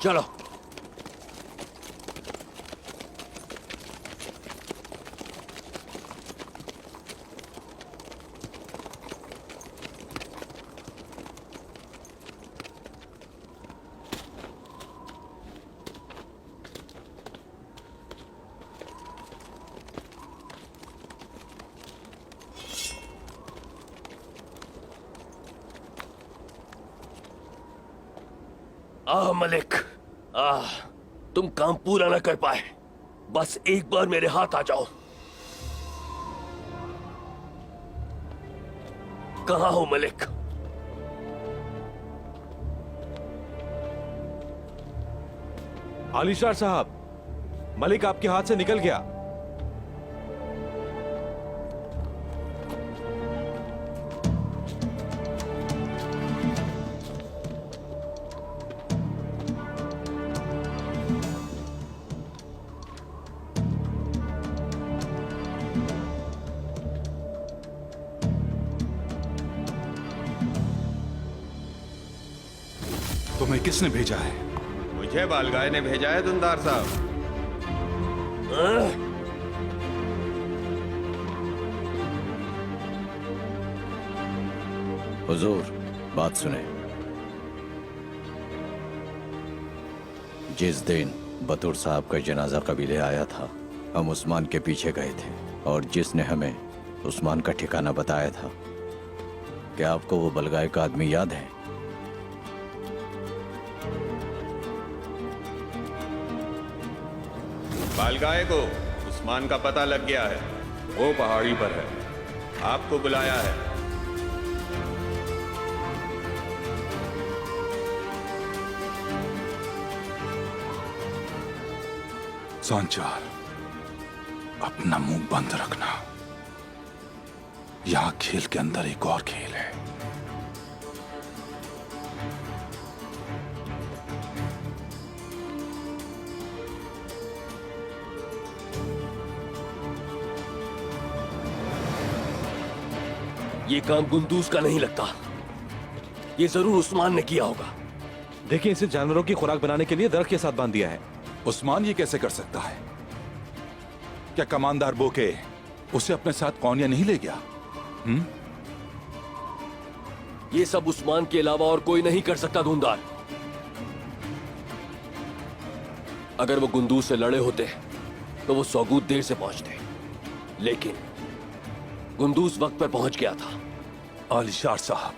चलो। मलिक, तुम काम पूरा ना कर पाए, बस एक बार मेरे हाथ आ जाओ। कहां हो मलिक? आलिशार साहब, मलिक आपके हाथ से निकल गया। तुम्हें किसने भेजा है? मुझे बालगाय ने भेजा है दुंदार साहब। हुजूर, बात सुने। जिस दिन बतूर साहब का जनाजा कबीले आया था, हम उस्मान के पीछे गए थे और जिसने हमें उस्मान का ठिकाना बताया था, क्या आपको वो बलगाय का आदमी याद है? बालगाय को उस्मान का पता लग गया है, वो पहाड़ी पर है, आपको बुलाया है। सांचार, अपना मुंह बंद रखना। यहां खेल के अंदर एक और खेल है। ये काम गुंदूस का नहीं लगता, ये जरूर उस्मान ने किया होगा। देखिए, इसे जानवरों की खुराक बनाने के लिए दरख्त के साथ बांध दिया है। उस्मान ये कैसे कर सकता है? क्या कमांडर बोके उसे अपने साथ कौनिया नहीं ले गया? ये सब उस्मान के अलावा और कोई नहीं कर सकता धुंधार। अगर वो गुंदूस से लड़े होते तो वो सौगूत देर से पहुंचते, लेकिन गुंदूस वक्त पर पहुंच गया था। आलिशार साहब,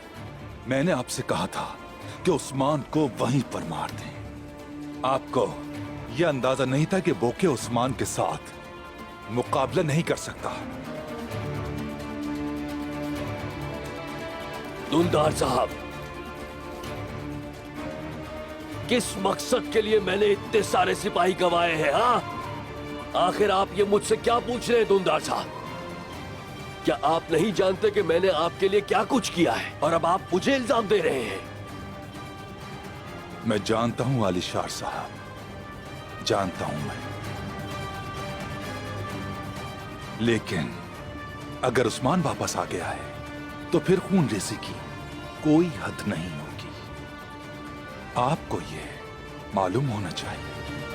मैंने आपसे कहा था कि उस्मान को वहीं पर मार दें। आपको यह अंदाजा नहीं था कि बोके उस्मान के साथ मुकाबला नहीं कर सकता। दुंदार साहब, किस मकसद के लिए मैंने इतने सारे सिपाही गंवाए हैं? आखिर आप ये मुझसे क्या पूछ रहे हैं दुंदार साहब? क्या आप नहीं जानते कि मैंने आपके लिए क्या कुछ किया है और अब आप मुझे इल्जाम दे रहे हैं? मैं जानता हूं आलिशार साहब, जानता हूं मैं। लेकिन अगर उस्मान वापस आ गया है तो फिर खून रेसी की कोई हद नहीं होगी। आपको यह मालूम होना चाहिए।